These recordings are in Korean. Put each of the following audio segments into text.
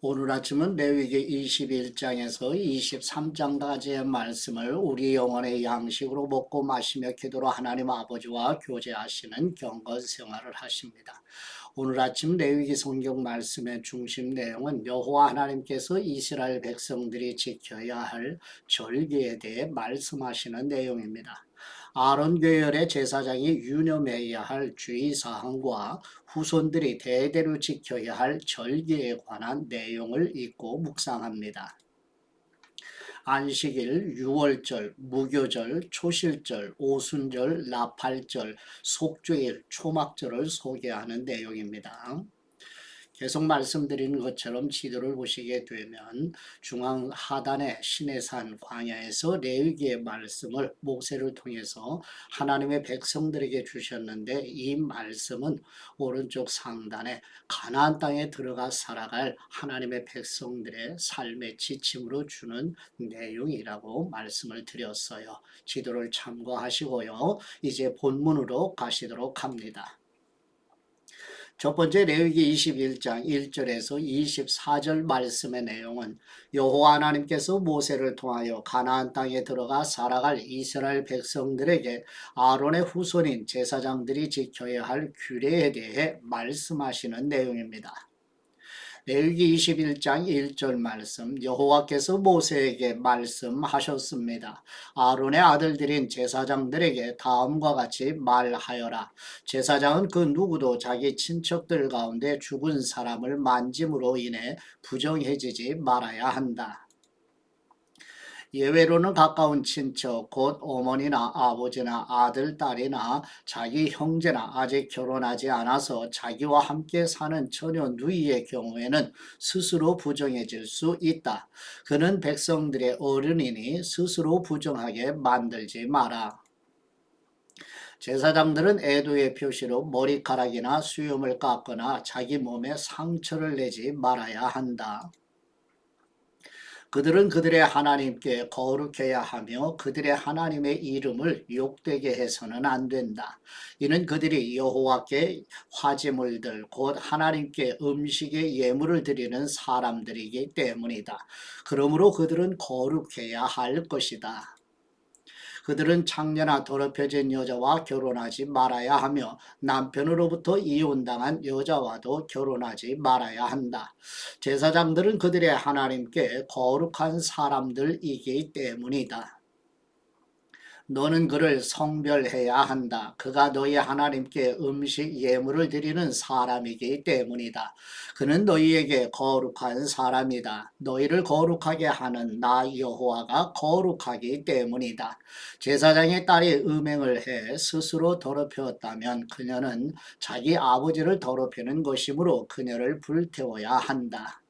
오늘 아침은 레위기 21장에서 23장까지의 말씀을 우리 영혼의 양식으로 먹고 마시며 기도로 하나님 아버지와 교제하시는 경건 생활을 하십니다. 오늘 아침 레위기 성경 말씀의 중심 내용은 여호와 하나님께서 이스라엘 백성들이 지켜야 할 절기에 대해 말씀하시는 내용입니다. 아론 계열의 제사장이 유념해야 할 주의사항과 후손들이 대대로 지켜야 할 절기에 관한 내용을 읽고 묵상합니다. 안식일, 유월절, 무교절, 초실절, 오순절, 나팔절, 속죄일, 초막절을 소개하는 내용입니다. 계속 말씀드리는 것처럼 지도를 보시게 되면 중앙 하단의 시내산 광야에서 레위기의 말씀을 모세를 통해서 하나님의 백성들에게 주셨는데, 이 말씀은 오른쪽 상단에 가나안 땅에 들어가 살아갈 하나님의 백성들의 삶의 지침으로 주는 내용이라고 말씀을 드렸어요. 지도를 참고하시고요. 이제 본문으로 가시도록 합니다. 첫 번째 레위기 21장 1절에서 24절 말씀의 내용은 여호와 하나님께서 모세를 통하여 가나안 땅에 들어가 살아갈 이스라엘 백성들에게 아론의 후손인 제사장들이 지켜야 할 규례에 대해 말씀하시는 내용입니다. 레위기 21장 1절 말씀, 여호와께서 모세에게 말씀하셨습니다. 아론의 아들들인 제사장들에게 다음과 같이 말하여라. 제사장은 그 누구도 자기 친척들 가운데 죽은 사람을 만짐으로 인해 부정해지지 말아야 한다. 예외로는 가까운 친척, 곧 어머니나 아버지나 아들, 딸이나 자기 형제나 아직 결혼하지 않아서 자기와 함께 사는 처녀 누이의 경우에는 스스로 부정해질 수 있다. 그는 백성들의 어른이니 스스로 부정하게 만들지 마라. 제사장들은 애도의 표시로 머리카락이나 수염을 깎거나 자기 몸에 상처를 내지 말아야 한다. 그들은 그들의 하나님께 거룩해야 하며 그들의 하나님의 이름을 욕되게 해서는 안 된다. 이는 그들이 여호와께 화제물들 곧 하나님께 음식의 예물을 드리는 사람들이기 때문이다. 그러므로 그들은 거룩해야 할 것이다. 그들은 창녀나 더럽혀진 여자와 결혼하지 말아야 하며 남편으로부터 이혼당한 여자와도 결혼하지 말아야 한다. 제사장들은 그들의 하나님께 거룩한 사람들이기 때문이다. 너는 그를 성별해야 한다. 그가 너희 하나님께 음식 예물을 드리는 사람이기 때문이다. 그는 너희에게 거룩한 사람이다. 너희를 거룩하게 하는 나 여호와가 거룩하기 때문이다. 제사장의 딸이 음행을 해 스스로 더럽혔다면 그녀는 자기 아버지를 더럽히는 것이므로 그녀를 불태워야 한다.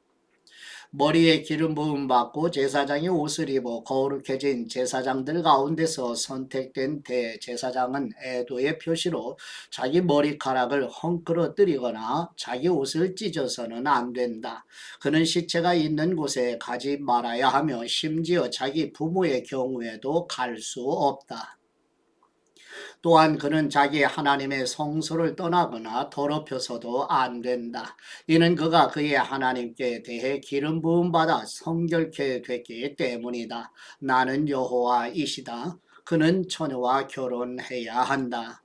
머리에 기름 부음 받고 제사장이 옷을 입어 거룩해진 제사장들 가운데서 선택된 대제사장은 애도의 표시로 자기 머리카락을 헝클어뜨리거나 자기 옷을 찢어서는 안 된다. 그는 시체가 있는 곳에 가지 말아야 하며 심지어 자기 부모의 경우에도 갈 수 없다. 또한 그는 자기 하나님의 성소를 떠나거나 더럽혀서도 안 된다. 이는 그가 그의 하나님께 대해 기름 부음 받아 성결케 됐기 때문이다. 나는 여호와이시다. 그는 처녀와 결혼해야 한다.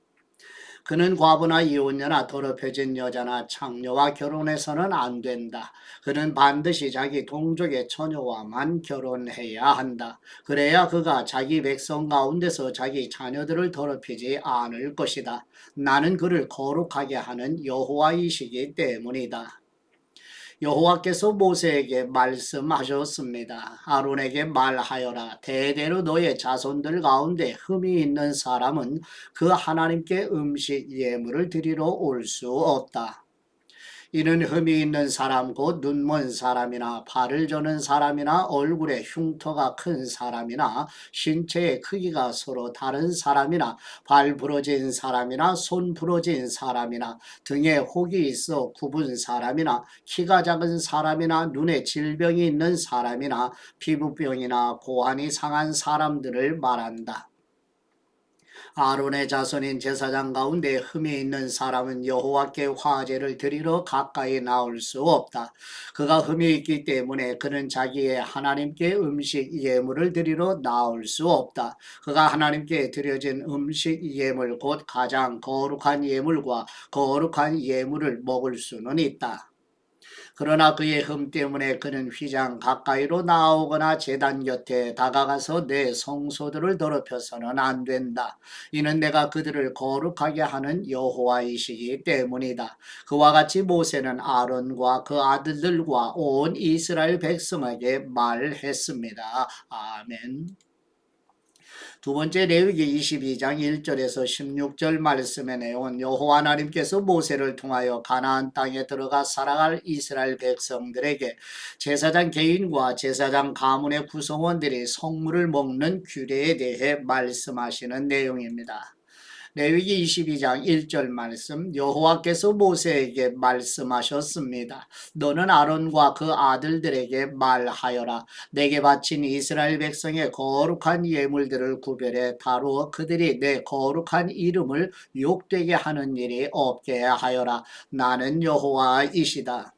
그는 과부나 이혼녀나 더럽혀진 여자나 창녀와 결혼해서는 안 된다. 그는 반드시 자기 동족의 처녀와만 결혼해야 한다. 그래야 그가 자기 백성 가운데서 자기 자녀들을 더럽히지 않을 것이다. 나는 그를 거룩하게 하는 여호와이시기 때문이다. 여호와께서 모세에게 말씀하셨습니다. 아론에게 말하여라. 대대로 너의 자손들 가운데 흠이 있는 사람은 그 하나님께 음식 예물을 드리러 올 수 없다. 이는 흠이 있는 사람 곧 눈먼 사람이나 발을 저는 사람이나 얼굴에 흉터가 큰 사람이나 신체의 크기가 서로 다른 사람이나 발 부러진 사람이나 손 부러진 사람이나 등에 혹이 있어 굽은 사람이나 키가 작은 사람이나 눈에 질병이 있는 사람이나 피부병이나 고환이 상한 사람들을 말한다. 아론의 자손인 제사장 가운데 흠이 있는 사람은 여호와께 화제를 드리러 가까이 나올 수 없다. 그가 흠이 있기 때문에 그는 자기의 하나님께 음식 예물을 드리러 나올 수 없다. 그가 하나님께 드려진 음식 예물 곧 가장 거룩한 예물과 거룩한 예물을 먹을 수는 있다. 그러나 그의 흠 때문에 그는 휘장 가까이로 나오거나 제단 곁에 다가가서 내 성소들을 더럽혀서는 안 된다. 이는 내가 그들을 거룩하게 하는 여호와이시기 때문이다. 그와 같이 모세는 아론과 그 아들들과 온 이스라엘 백성에게 말했습니다. 아멘. 두 번째 레위기 22장 1절에서 16절 말씀의 내용은 여호와 하나님께서 모세를 통하여 가나안 땅에 들어가 살아갈 이스라엘 백성들에게 제사장 개인과 제사장 가문의 구성원들이 성물을 먹는 규례에 대해 말씀하시는 내용입니다. 레위기 22장 1절 말씀 여호와께서 모세에게 말씀하셨습니다. 너는 아론과 그 아들들에게 말하여라. 내게 바친 이스라엘 백성의 거룩한 예물들을 구별해 다루어 그들이 내 거룩한 이름을 욕되게 하는 일이 없게 하여라. 나는 여호와이시다.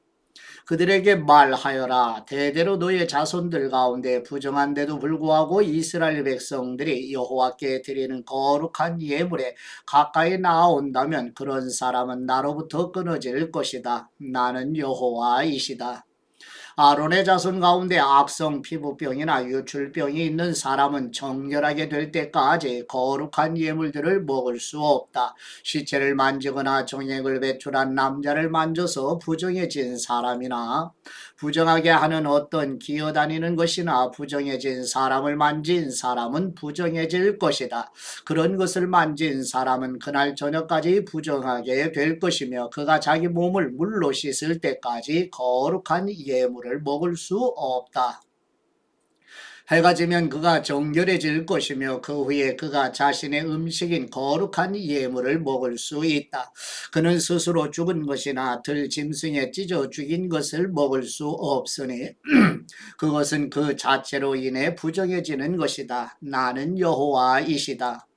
그들에게 말하여라. 대대로 너의 자손들 가운데 부정한데도 불구하고 이스라엘 백성들이 여호와께 드리는 거룩한 예물에 가까이 나온다면 그런 사람은 나로부터 끊어질 것이다. 나는 여호와이시다. 아론의 자손 가운데 악성 피부병이나 유출병이 있는 사람은 정결하게 될 때까지 거룩한 예물들을 먹을 수 없다. 시체를 만지거나 정액을 배출한 남자를 만져서 부정해진 사람이나 부정하게 하는 어떤 기어다니는 것이나 부정해진 사람을 만진 사람은 부정해질 것이다. 그런 것을 만진 사람은 그날 저녁까지 부정하게 될 것이며 그가 자기 몸을 물로 씻을 때까지 거룩한 예물을 먹을 수 없다. 해가 지면 그가 정결해질 것이며 그 후에 그가 자신의 음식인 거룩한 예물을 먹을 수 있다. 그는 스스로 죽은 것이나 들짐승에 찢어 죽인 것을 먹을 수 없으니 그것은 그 자체로 인해 부정해지는 것이다. 나는 여호와이시다.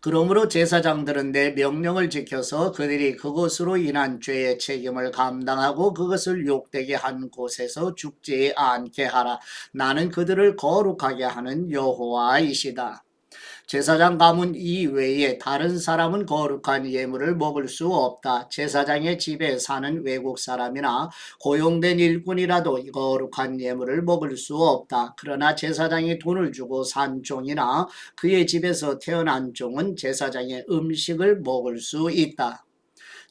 그러므로 제사장들은 내 명령을 지켜서 그들이 그것으로 인한 죄의 책임을 감당하고 그것을 욕되게 한 곳에서 죽지 않게 하라. 나는 그들을 거룩하게 하는 여호와이시다. 제사장 가문 이외에 다른 사람은 거룩한 예물을 먹을 수 없다. 제사장의 집에 사는 외국 사람이나 고용된 일꾼이라도 거룩한 예물을 먹을 수 없다. 그러나 제사장이 돈을 주고 산 종이나 그의 집에서 태어난 종은 제사장의 음식을 먹을 수 있다.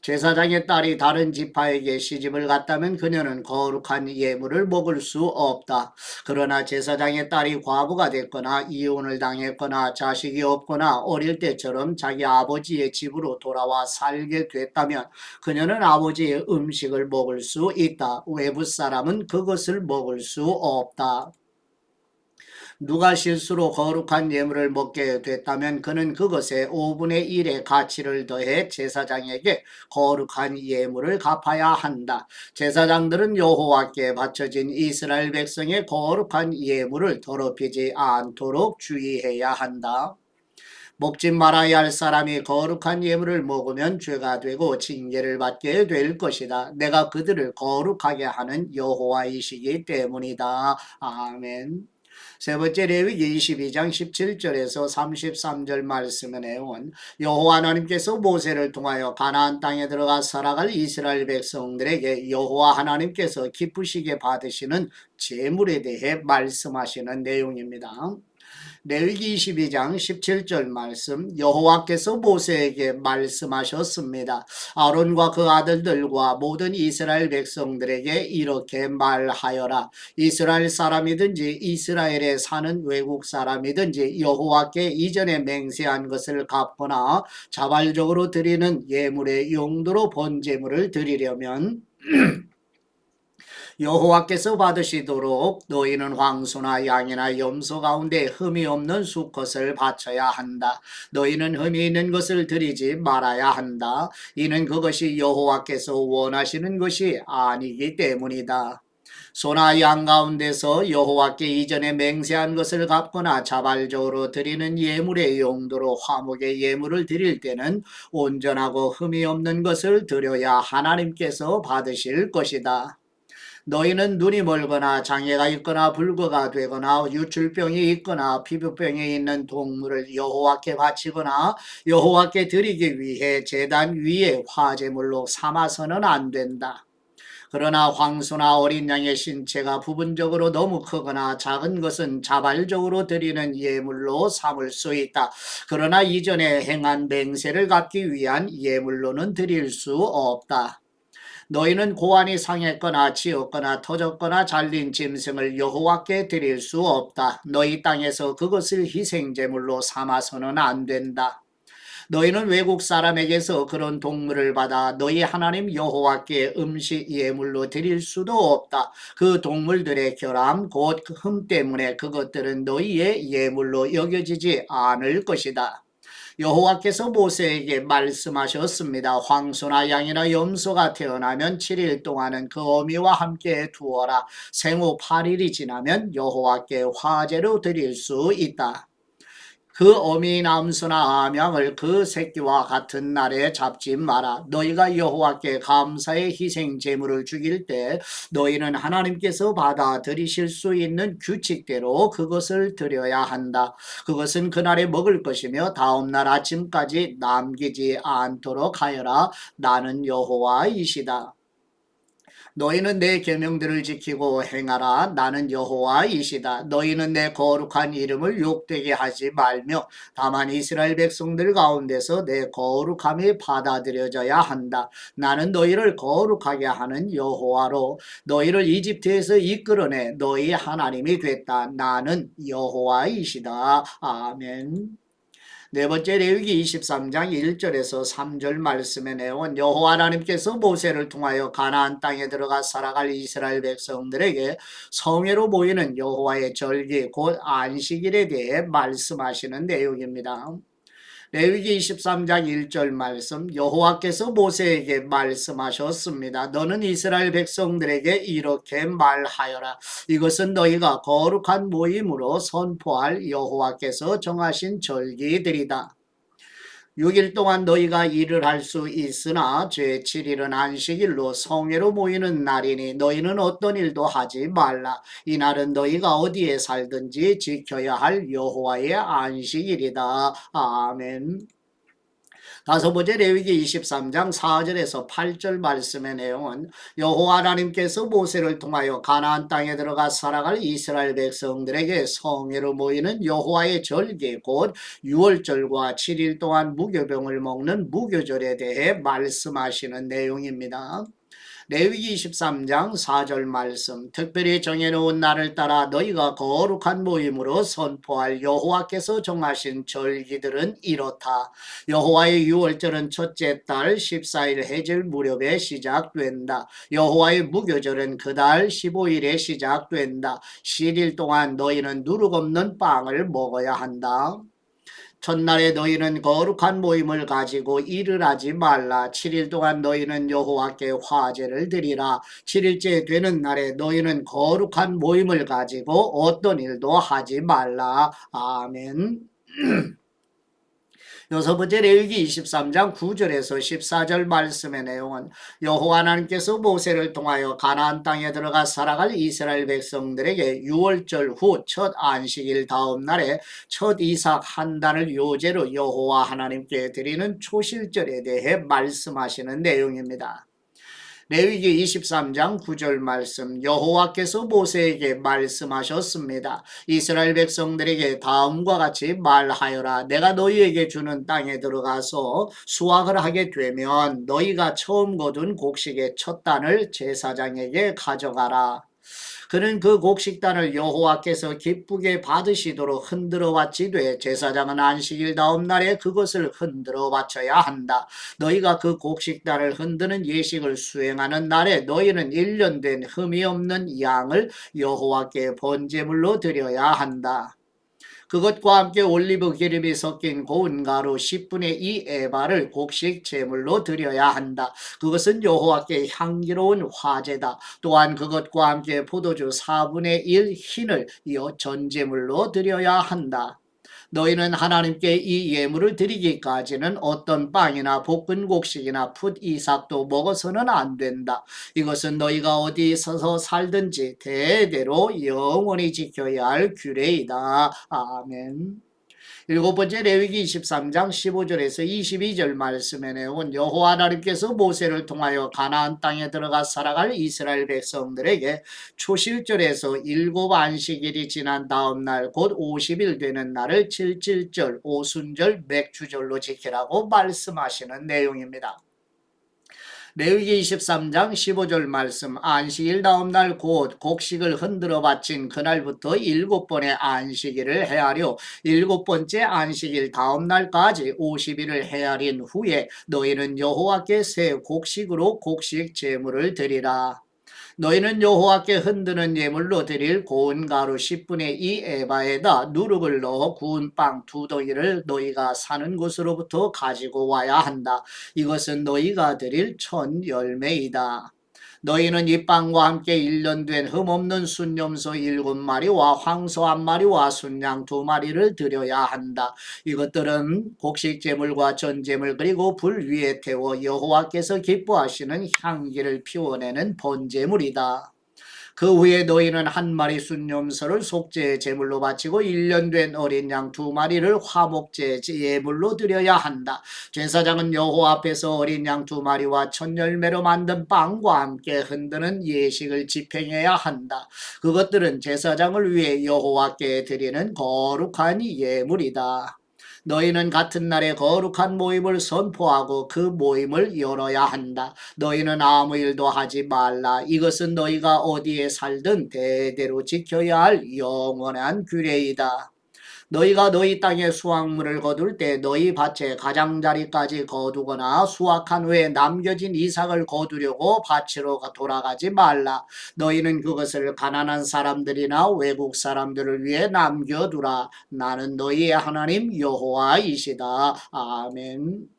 제사장의 딸이 다른 지파에게 시집을 갔다면 그녀는 거룩한 예물을 먹을 수 없다. 그러나 제사장의 딸이 과부가 됐거나 이혼을 당했거나 자식이 없거나 어릴 때처럼 자기 아버지의 집으로 돌아와 살게 됐다면 그녀는 아버지의 음식을 먹을 수 있다. 외부 사람은 그것을 먹을 수 없다. 누가 실수로 거룩한 예물을 먹게 됐다면 그는 그것에 5분의 1의 가치를 더해 제사장에게 거룩한 예물을 갚아야 한다. 제사장들은 여호와께 바쳐진 이스라엘 백성의 거룩한 예물을 더럽히지 않도록 주의해야 한다. 먹지 말아야 할 사람이 거룩한 예물을 먹으면 죄가 되고 징계를 받게 될 것이다. 내가 그들을 거룩하게 하는 여호와이시기 때문이다. 아멘. 세 번째 레위기 22장 17절에서 33절 말씀의 내용은 여호와 하나님께서 모세를 통하여 가나안 땅에 들어가 살아갈 이스라엘 백성들에게 여호와 하나님께서 기쁘시게 받으시는 제물에 대해 말씀하시는 내용입니다. 레위기 22장 17절 말씀 여호와께서 모세에게 말씀하셨습니다. 아론과 그 아들들과 모든 이스라엘 백성들에게 이렇게 말하여라. 이스라엘 사람이든지 이스라엘에 사는 외국 사람이든지 여호와께 이전에 맹세한 것을 갚거나 자발적으로 드리는 예물의 용도로 번제물을 드리려면 여호와께서 받으시도록 너희는 황소나 양이나 염소 가운데 흠이 없는 수컷을 바쳐야 한다. 너희는 흠이 있는 것을 드리지 말아야 한다. 이는 그것이 여호와께서 원하시는 것이 아니기 때문이다. 소나 양 가운데서 여호와께 이전에 맹세한 것을 갚거나 자발적으로 드리는 예물의 용도로 화목의 예물을 드릴 때는 온전하고 흠이 없는 것을 드려야 하나님께서 받으실 것이다. 너희는 눈이 멀거나 장애가 있거나 불거가 되거나 유출병이 있거나 피부병이 있는 동물을 여호와께 바치거나 여호와께 드리기 위해 제단 위에 화제물로 삼아서는 안 된다. 그러나 황소나 어린 양의 신체가 부분적으로 너무 크거나 작은 것은 자발적으로 드리는 예물로 삼을 수 있다. 그러나 이전에 행한 맹세를 갚기 위한 예물로는 드릴 수 없다. 너희는 고환이 상했거나 치었거나 터졌거나 잘린 짐승을 여호와께 드릴 수 없다. 너희 땅에서 그것을 희생제물로 삼아서는 안 된다. 너희는 외국 사람에게서 그런 동물을 받아 너희 하나님 여호와께 음식 예물로 드릴 수도 없다. 그 동물들의 결함 곧 흠 때문에 그것들은 너희의 예물로 여겨지지 않을 것이다. 여호와께서 모세에게 말씀하셨습니다. 황소나 양이나 염소가 태어나면 7일 동안은 그 어미와 함께 두어라. 생후 8일이 지나면 여호와께 화제로 드릴 수 있다. 그 어미 남소나 암양을 그 새끼와 같은 날에 잡지 마라. 너희가 여호와께 감사의 희생 제물을 죽일 때 너희는 하나님께서 받아들이실 수 있는 규칙대로 그것을 드려야 한다. 그것은 그날에 먹을 것이며 다음 날 아침까지 남기지 않도록 하여라. 나는 여호와이시다. 너희는 내 계명들을 지키고 행하라. 나는 여호와이시다. 너희는 내 거룩한 이름을 욕되게 하지 말며 다만 이스라엘 백성들 가운데서 내 거룩함이 받아들여져야 한다. 나는 너희를 거룩하게 하는 여호와로 너희를 이집트에서 이끌어내 너희 하나님이 됐다. 나는 여호와이시다. 아멘. 네 번째 레위기 23장 1절에서 3절 말씀의 내용은 여호와 하나님께서 모세를 통하여 가나안 땅에 들어가 살아갈 이스라엘 백성들에게 성회로 모이는 여호와의 절기 곧 안식일에 대해 말씀하시는 내용입니다. 레위기 23장 1절 말씀 여호와께서 모세에게 말씀하셨습니다. 너는 이스라엘 백성들에게 이렇게 말하여라. 이것은 너희가 거룩한 모임으로 선포할 여호와께서 정하신 절기들이다. 6일 동안 너희가 일을 할 수 있으나 제7일은 안식일로 성회로 모이는 날이니 너희는 어떤 일도 하지 말라. 이날은 너희가 어디에 살든지 지켜야 할 여호와의 안식일이다. 아멘. 다섯 번째 레위기 23장 4절에서 8절 말씀의 내용은 여호와 하나님께서 모세를 통하여 가나안 땅에 들어가 살아갈 이스라엘 백성들에게 성회로 모이는 여호와의 절기 곧 유월절과 7일 동안 무교병을 먹는 무교절에 대해 말씀하시는 내용입니다. 레위기 23장 4절 말씀 특별히 정해놓은 날을 따라 너희가 거룩한 모임으로 선포할 여호와께서 정하신 절기들은 이렇다. 여호와의 유월절은 첫째 달 14일 해질 무렵에 시작된다. 여호와의 무교절은 그 달 15일에 시작된다. 7일 동안 너희는 누룩 없는 빵을 먹어야 한다. 첫날에 너희는 거룩한 모임을 가지고 일을 하지 말라. 7일 동안 너희는 여호와께 화제를 드리라. 7일째 되는 날에 너희는 거룩한 모임을 가지고 어떤 일도 하지 말라. 아멘. 여섯 번째 레위기 23장 9절에서 14절 말씀의 내용은 여호와 하나님께서 모세를 통하여 가나안 땅에 들어가 살아갈 이스라엘 백성들에게 유월절 후 첫 안식일 다음 날에 첫 이삭 한 단을 요제로 여호와 하나님께 드리는 초실절에 대해 말씀하시는 내용입니다. 레위기 23장 9절 말씀 여호와께서 모세에게 말씀하셨습니다. 이스라엘 백성들에게 다음과 같이 말하여라. 내가 너희에게 주는 땅에 들어가서 수확을 하게 되면 너희가 처음 거둔 곡식의 첫 단을 제사장에게 가져가라. 그는 그 곡식단을 여호와께서 기쁘게 받으시도록 흔들어 바치되 제사장은 안식일 다음 날에 그것을 흔들어 바쳐야 한다. 너희가 그 곡식단을 흔드는 예식을 수행하는 날에 너희는 1년 된 흠이 없는 양을 여호와께 번제물로 드려야 한다. 그것과 함께 올리브 기름이 섞인 고운 가루 10분의 2 에바를 곡식 제물로 드려야 한다. 그것은 여호와께 향기로운 화제다. 또한 그것과 함께 포도주 4분의 1 흰을 전제물로 드려야 한다. 너희는 하나님께 이 예물을 드리기까지는 어떤 빵이나 볶은 곡식이나 풋 이삭도 먹어서는 안 된다. 이것은 너희가 어디 있어서 살든지 대대로 영원히 지켜야 할 규례이다. 아멘. 일곱 번째 레위기 23장 15절에서 22절 말씀에 내온 여호와 하나님께서 모세를 통하여 가나안 땅에 들어가 살아갈 이스라엘 백성들에게 초실절에서 일곱 안식일이 지난 다음 날 곧 50일 되는 날을 칠칠절, 오순절, 맥주절로 지키라고 말씀하시는 내용입니다. 레위기 23장 15절 말씀 안식일 다음 날 곧 곡식을 흔들어 바친 그날부터 7번의 안식일을 헤아려 7번째 안식일 다음 날까지 50일을 헤아린 후에 너희는 여호와께 새 곡식으로 곡식 제물을 드리라. 너희는 여호와께 흔드는 예물로 드릴 고운 가루 10분의 2 에바에다 누룩을 넣어 구운 빵 2덩이를 너희가 사는 곳으로부터 가지고 와야 한다. 이것은 너희가 드릴 첫 열매이다. 너희는 이 빵과 함께 1년 된 흠없는 순염소 7마리와 황소 1마리와 순양 2마리를 드려야 한다. 이것들은 곡식제물과 전제물 그리고 불 위에 태워 여호와께서 기뻐하시는 향기를 피워내는 번제물이다. 그 후에 너희는 1마리 순염소를 속죄 제물로 바치고 1년 된 어린 양 2마리를 화목제 예물로 드려야 한다. 제사장은 여호와 앞에서 어린 양 2마리와 첫 열매로 만든 빵과 함께 흔드는 예식을 집행해야 한다. 그것들은 제사장을 위해 여호와께 드리는 거룩한 예물이다. 너희는 같은 날에 거룩한 모임을 선포하고 그 모임을 열어야 한다. 너희는 아무 일도 하지 말라. 이것은 너희가 어디에 살든 대대로 지켜야 할 영원한 규례이다. 너희가 너희 땅에 수확물을 거둘 때 너희 밭에 가장자리까지 거두거나 수확한 후에 남겨진 이삭을 거두려고 밭으로 돌아가지 말라. 너희는 그것을 가난한 사람들이나 외국 사람들을 위해 남겨두라. 나는 너희의 하나님 여호와이시다. 아멘.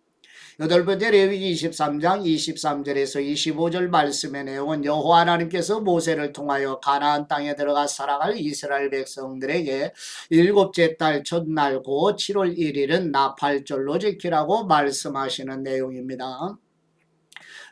여덟 번째 레위기 23장 23절에서 25절 말씀의 내용은 여호와 하나님께서 모세를 통하여 가나안 땅에 들어가 살아갈 이스라엘 백성들에게 일곱째 달 첫날 곧 7월 1일은 나팔절로 지키라고 말씀하시는 내용입니다.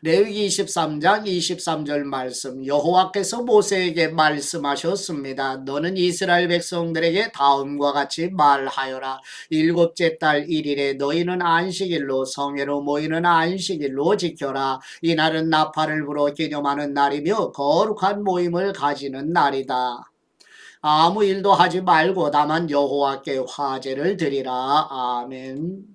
레위기 23장 23절 말씀 여호와께서 모세에게 말씀하셨습니다. 너는 이스라엘 백성들에게 다음과 같이 말하여라. 일곱째 달 1일에 너희는 안식일로 성회로 모이는 안식일로 지켜라. 이날은 나팔을 불어 기념하는 날이며 거룩한 모임을 가지는 날이다. 아무 일도 하지 말고 다만 여호와께 화제를 드리라. 아멘.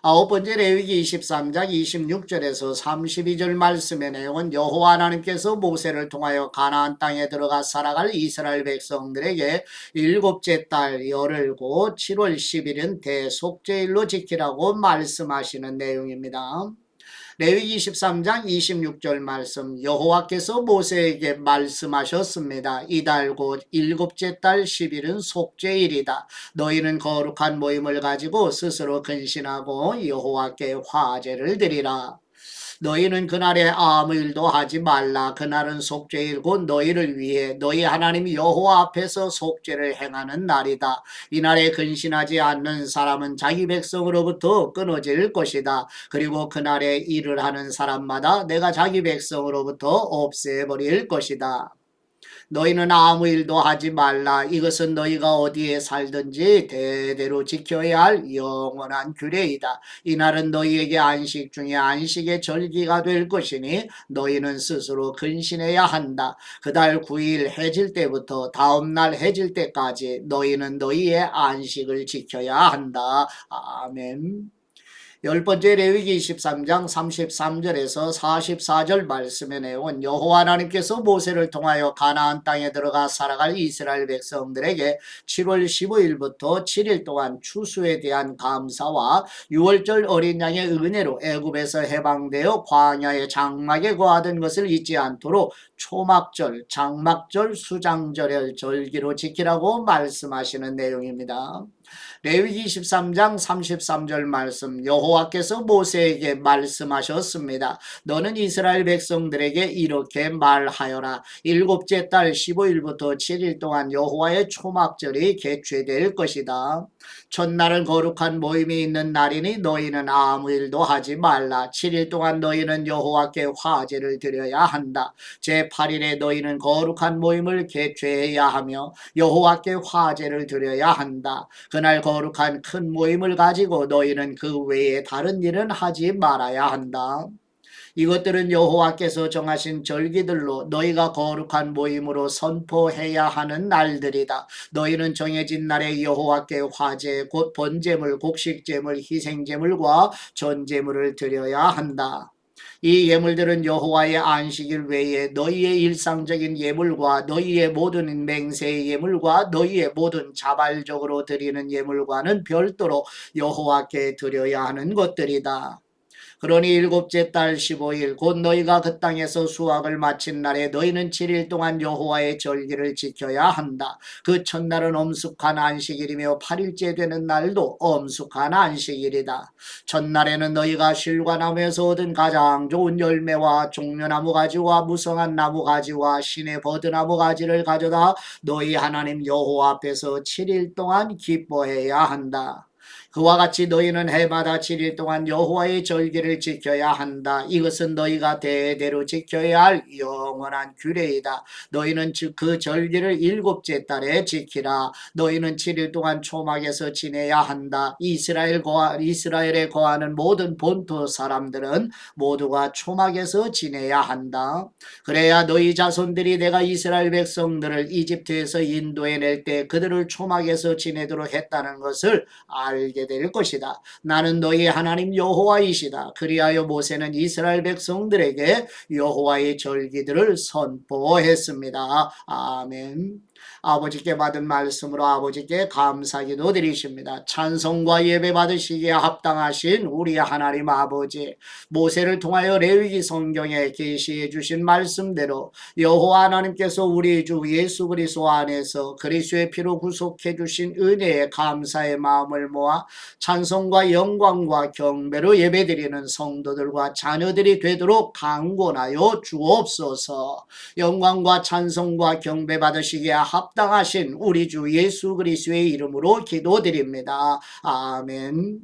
아홉 번째 레위기 23장 26절에서 32절 말씀의 내용은 여호와 하나님께서 모세를 통하여 가나안 땅에 들어가 살아갈 이스라엘 백성들에게 일곱째 달 열흘 곧 7월 10일은 대속죄일로 지키라고 말씀하시는 내용입니다. 레위기 23장 26절 말씀 여호와께서 모세에게 말씀하셨습니다. 이달 곧 일곱째 달 10일은 속죄일이다. 너희는 거룩한 모임을 가지고 스스로 근신하고 여호와께 화제를 드리라. 너희는 그날에 아무 일도 하지 말라. 그날은 속죄일 곧 너희를 위해 너희 하나님 여호와 앞에서 속죄를 행하는 날이다. 이날에 근신하지 않는 사람은 자기 백성으로부터 끊어질 것이다. 그리고 그날에 일을 하는 사람마다 내가 자기 백성으로부터 없애버릴 것이다. 너희는 아무 일도 하지 말라. 이것은 너희가 어디에 살든지 대대로 지켜야 할 영원한 규례이다. 이날은 너희에게 안식 중에 안식의 절기가 될 것이니 너희는 스스로 근신해야 한다. 그달 9일 해질 때부터 다음 날 해질 때까지 너희는 너희의 안식을 지켜야 한다. 아멘. 열 번째 레위기 23장 33절에서 44절 말씀의 내용은 여호와 하나님께서 모세를 통하여 가나안 땅에 들어가 살아갈 이스라엘 백성들에게 7월 15일부터 7일 동안 추수에 대한 감사와 6월절 어린 양의 은혜로 애굽에서 해방되어 광야의 장막에 거하던 것을 잊지 않도록 초막절, 장막절, 수장절의 절기로 지키라고 말씀하시는 내용입니다. 레위기 23장 33절 말씀 여호와께서 모세에게 말씀하셨습니다. 너는 이스라엘 백성들에게 이렇게 말하여라. 일곱째 달 15일부터 7일 동안 여호와의 초막절이 개최될 것이다. 첫날은 거룩한 모임이 있는 날이니 너희는 아무 일도 하지 말라. 7일 동안 너희는 여호와께 화제를 드려야 한다. 제8일에 너희는 거룩한 모임을 개최해야 하며 여호와께 화제를 드려야 한다. 그날 거룩한 큰 모임을 가지고 너희는 그 외에 다른 일은 하지 말아야 한다. 이것들은 여호와께서 정하신 절기들로 너희가 거룩한 모임으로 선포해야 하는 날들이다. 너희는 정해진 날에 여호와께 화제 곧 번제물, 곡식제물, 희생제물과 전제물을 드려야 한다. 이 예물들은 여호와의 안식일 외에 너희의 일상적인 예물과 너희의 모든 맹세의 예물과 너희의 모든 자발적으로 드리는 예물과는 별도로 여호와께 드려야 하는 것들이다. 그러니 일곱째 달 15일 곧 너희가 그 땅에서 수확을 마친 날에 너희는 7일 동안 여호와의 절기를 지켜야 한다. 그 첫날은 엄숙한 안식일이며 8일째 되는 날도 엄숙한 안식일이다. 첫날에는 너희가 실과 나무에서 얻은 가장 좋은 열매와 종려나무 가지와 무성한 나무 가지와 신의 버드나무 가지를 가져다 너희 하나님 여호와 앞에서 7일 동안 기뻐해야 한다. 그와 같이 너희는 해마다 7일 동안 여호와의 절기를 지켜야 한다. 이것은 너희가 대대로 지켜야 할 영원한 규례이다. 너희는 그 절기를 일곱째 달에 지키라. 너희는 7일 동안 초막에서 지내야 한다. 이스라엘에 거하는 모든 본토 사람들은 모두가 초막에서 지내야 한다. 그래야 너희 자손들이 내가 이스라엘 백성들을 이집트에서 인도해낼 때 그들을 초막에서 지내도록 했다는 것을 알게 될 것이다. 나는 너희 하나님 여호와이시다. 그리하여 모세는 이스라엘 백성들에게 여호와의 절기들을 선포했습니다. 아멘. 아버지께 받은 말씀으로 아버지께 감사기도 드리십니다. 찬송과 예배 받으시기에 합당하신 우리 하나님 아버지, 모세를 통하여 레위기 성경에 계시해 주신 말씀대로 여호와 하나님께서 우리 주 예수 그리스도 안에서 그리스도의 피로 구속해 주신 은혜에 감사의 마음을 모아 찬송과 영광과 경배로 예배드리는 성도들과 자녀들이 되도록 강권하여 주옵소서. 영광과 찬송과 경배 받으시기에 합당하신 우리 주 예수 그리스도의 이름으로 기도드립니다. 아멘.